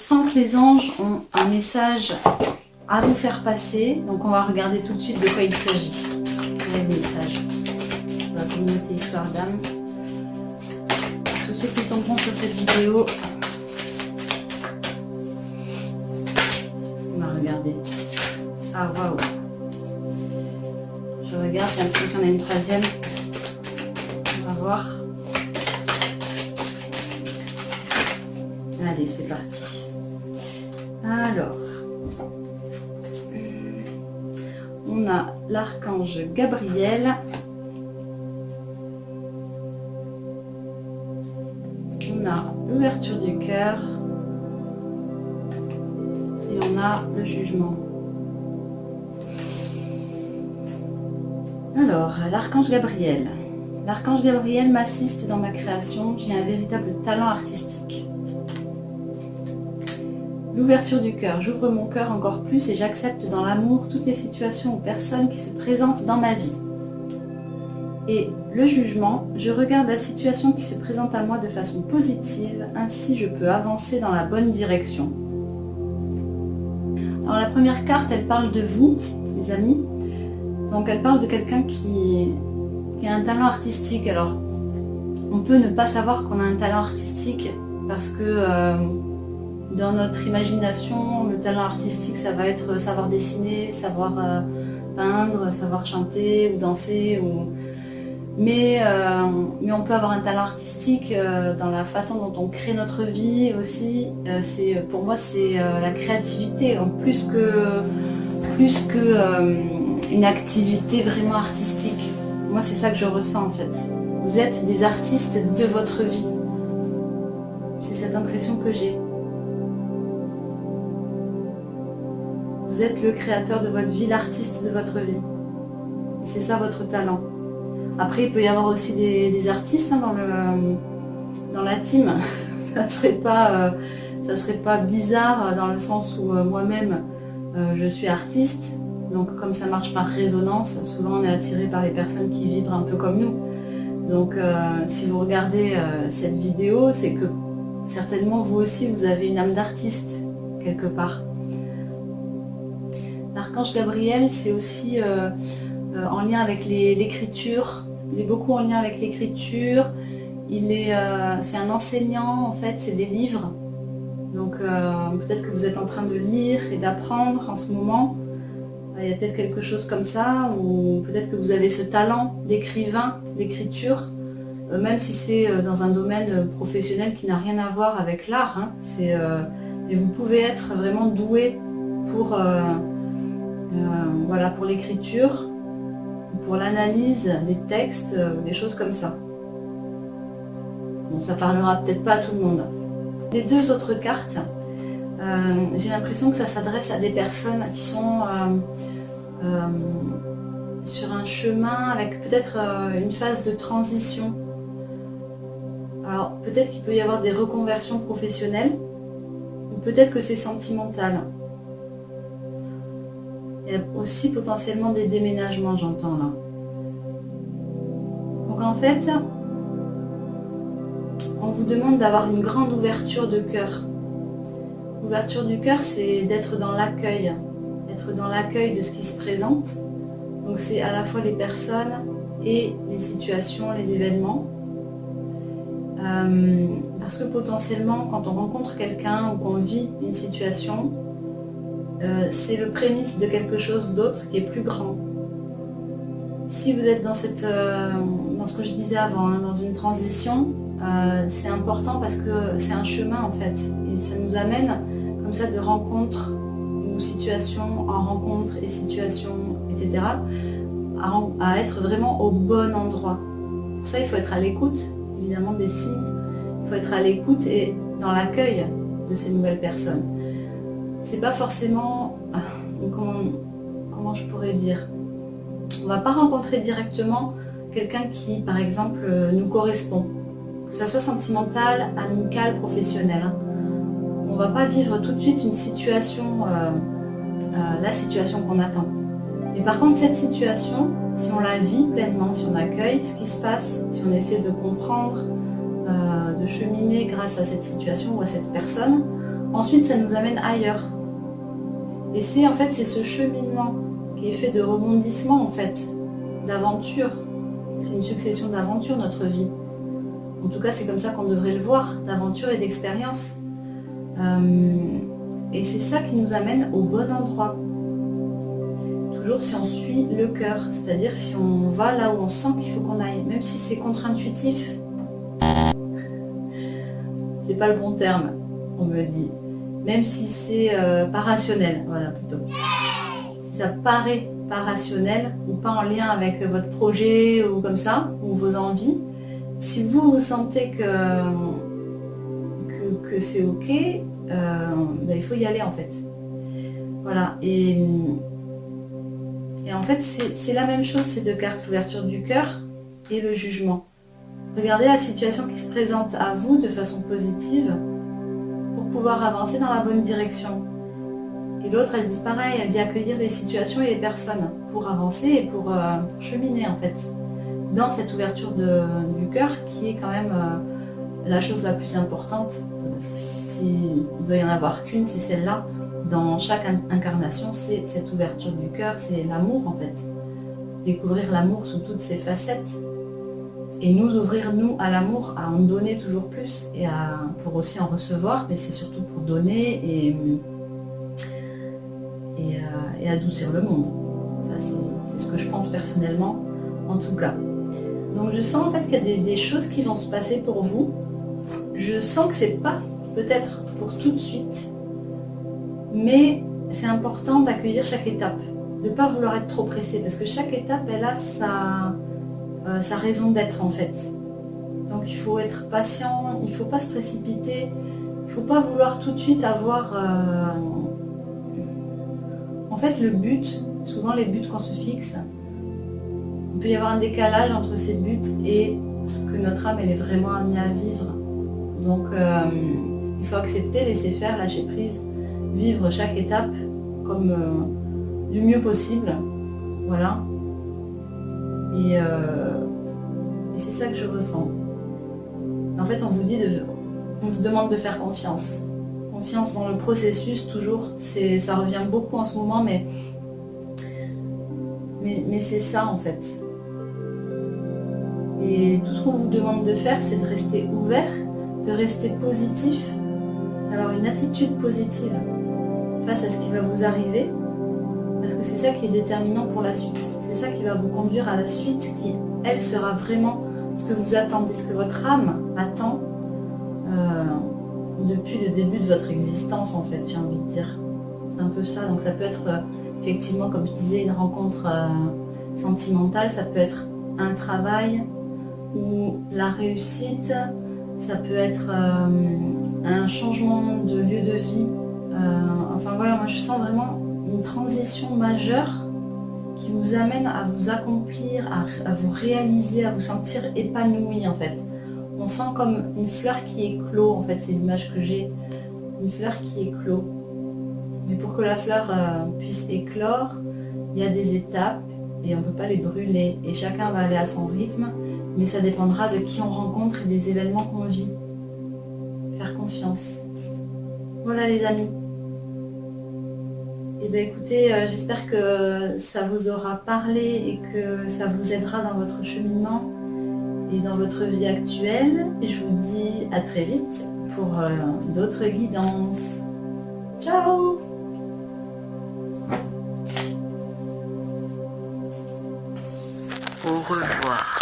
sens que les anges ont un message à vous faire passer. Donc on va regarder tout de suite de quoi il s'agit. Quel est le message de la communauté Histoire d'âme. Tous ceux qui tomberont sur cette vidéo, on va regarder. Ah waouh! Je regarde, j'ai l'impression qu'il y en a une troisième. On va voir. Allez, c'est parti. Alors, on a l'archange Gabriel. On a l'ouverture du cœur. Et on a le jugement. Alors, l'archange Gabriel. L'archange Gabriel m'assiste dans ma création. J'ai un véritable talent artistique. L'ouverture du cœur. J'ouvre mon cœur encore plus et j'accepte dans l'amour toutes les situations ou personnes qui se présentent dans ma vie. Et le jugement. Je regarde la situation qui se présente à moi de façon positive. Ainsi, je peux avancer dans la bonne direction. Alors, la première carte, elle parle de vous, les amis. Donc, elle parle de quelqu'un qui a un talent artistique. Alors, on peut ne pas savoir qu'on a un talent artistique parce que dans notre imagination, le talent artistique, ça va être savoir dessiner, savoir peindre, savoir chanter ou danser. Mais on peut avoir un talent artistique dans la façon dont on crée notre vie aussi. Pour moi, c'est la créativité, en plus que une activité vraiment artistique. Moi, c'est ça que je ressens en fait. Vous êtes des artistes de votre vie. C'est cette impression que j'ai. Vous êtes le créateur de votre vie, l'artiste de votre vie. Et c'est ça votre talent. Après, il peut y avoir aussi des artistes hein, dans la team. Ça serait pas bizarre dans le sens où moi-même, je suis artiste. Donc comme ça marche par résonance, souvent on est attiré par les personnes qui vibrent un peu comme nous. Donc si vous regardez cette vidéo, c'est que certainement vous aussi vous avez une âme d'artiste quelque part. L'archange Gabriel, c'est aussi en lien avec l'écriture. Il est beaucoup en lien avec l'écriture. C'est un enseignant en fait, c'est des livres. Donc peut-être que vous êtes en train de lire et d'apprendre en ce moment. Il y a peut-être quelque chose comme ça, ou peut-être que vous avez ce talent d'écrivain, d'écriture, même si c'est dans un domaine professionnel qui n'a rien à voir avec l'art. Hein, et vous pouvez être vraiment doué pour l'écriture, pour l'analyse des textes, des choses comme ça. Bon, ça parlera peut-être pas à tout le monde. Les deux autres cartes, j'ai l'impression que ça s'adresse à des personnes qui sont sur un chemin avec peut-être une phase de transition. Alors peut-être qu'il peut y avoir des reconversions professionnelles ou peut-être que c'est sentimental. Il y a aussi potentiellement des déménagements, j'entends là. Donc en fait, on vous demande d'avoir une grande ouverture de cœur. L'ouverture du cœur, c'est d'être dans l'accueil. Être dans l'accueil de ce qui se présente. Donc c'est à la fois les personnes et les situations, les événements. Parce que potentiellement, quand on rencontre quelqu'un ou qu'on vit une situation, c'est le prémisse de quelque chose d'autre qui est plus grand. Si vous êtes dans ce que je disais avant, hein, dans une transition, c'est important parce que c'est un chemin en fait. Et ça nous amène comme ça de rencontre ou situation en rencontre et situation, etc. à être vraiment au bon endroit. Pour ça, il faut être à l'écoute, évidemment, des signes. Il faut être à l'écoute et dans l'accueil de ces nouvelles personnes. C'est pas forcément... Comment je pourrais dire? On va pas rencontrer directement quelqu'un qui, par exemple, nous correspond. Que ça soit sentimental, amical, professionnel. Hein. On va pas vivre tout de suite une situation, la situation qu'on attend. Mais par contre, cette situation, si on la vit pleinement, si on accueille ce qui se passe, si on essaie de comprendre, de cheminer grâce à cette situation ou à cette personne, ensuite ça nous amène ailleurs. Et c'est en fait c'est ce cheminement qui est fait de rebondissements en fait, d'aventures. C'est une succession d'aventures notre vie. En tout cas c'est comme ça qu'on devrait le voir, d'aventures et d'expériences. Et c'est ça qui nous amène au bon endroit. Toujours si on suit le cœur, c'est-à-dire si on va là où on sent qu'il faut qu'on aille, même si c'est contre-intuitif. C'est pas le bon terme, on me dit. Même si c'est pas rationnel, voilà plutôt. Si ça paraît pas rationnel ou pas en lien avec votre projet ou comme ça, ou vos envies, si vous sentez que c'est ok, il faut y aller en fait. Voilà, et en fait c'est la même chose ces deux cartes, l'ouverture du cœur et le jugement. Regardez la situation qui se présente à vous de façon positive pour pouvoir avancer dans la bonne direction. Et l'autre, elle dit pareil, elle dit accueillir les situations et les personnes pour avancer et pour cheminer en fait dans cette ouverture du cœur qui est quand même la chose la plus importante. S'il doit y en avoir qu'une, c'est celle-là. Dans chaque incarnation, c'est cette ouverture du cœur, c'est l'amour en fait. Découvrir l'amour sous toutes ses facettes. Et nous ouvrir, nous, à l'amour, à en donner toujours plus, et pour aussi en recevoir, mais c'est surtout pour donner et adoucir le monde. Ça, c'est ce que je pense personnellement, en tout cas. Donc je sens en fait qu'il y a des choses qui vont se passer pour vous. Je sens que c'est pas peut-être pour tout de suite, mais c'est important d'accueillir chaque étape, de ne pas vouloir être trop pressé, parce que chaque étape, elle a sa raison d'être en fait. Donc il faut être patient, il ne faut pas se précipiter, il ne faut pas vouloir tout de suite avoir... En fait le but, souvent les buts qu'on se fixe, il peut y avoir un décalage entre ces buts et ce que notre âme elle est vraiment amenée à vivre. Donc il faut accepter, laisser faire, lâcher prise, vivre chaque étape comme du mieux possible. Voilà. Et c'est ça que je ressens. En fait, on vous demande de faire confiance. Confiance dans le processus, toujours. Ça revient beaucoup en ce moment, mais c'est ça en fait. Et tout ce qu'on vous demande de faire, c'est de rester ouvert, de rester positif, d'avoir une attitude positive face à ce qui va vous arriver, parce que c'est ça qui est déterminant pour la suite. C'est ça qui va vous conduire à la suite, qui, elle, sera vraiment ce que vous attendez, ce que votre âme attend depuis le début de votre existence, en fait, j'ai envie de dire. C'est un peu ça. Donc ça peut être, effectivement, comme je disais, une rencontre sentimentale, ça peut être un travail ou la réussite, ça peut être un changement de lieu de vie. Enfin voilà, moi je sens vraiment une transition majeure qui vous amène à vous accomplir, à vous réaliser, à vous sentir épanoui en fait. On sent comme une fleur qui éclot, en fait, c'est l'image que j'ai, une fleur qui éclot. Mais pour que la fleur puisse éclore, il y a des étapes et on ne peut pas les brûler. Et chacun va aller à son rythme, mais ça dépendra de qui on rencontre et des événements qu'on vit. Faire confiance. Voilà les amis. Et bien écoutez, j'espère que ça vous aura parlé et que ça vous aidera dans votre cheminement et dans votre vie actuelle. Et je vous dis à très vite pour d'autres guidances. Ciao! Au revoir.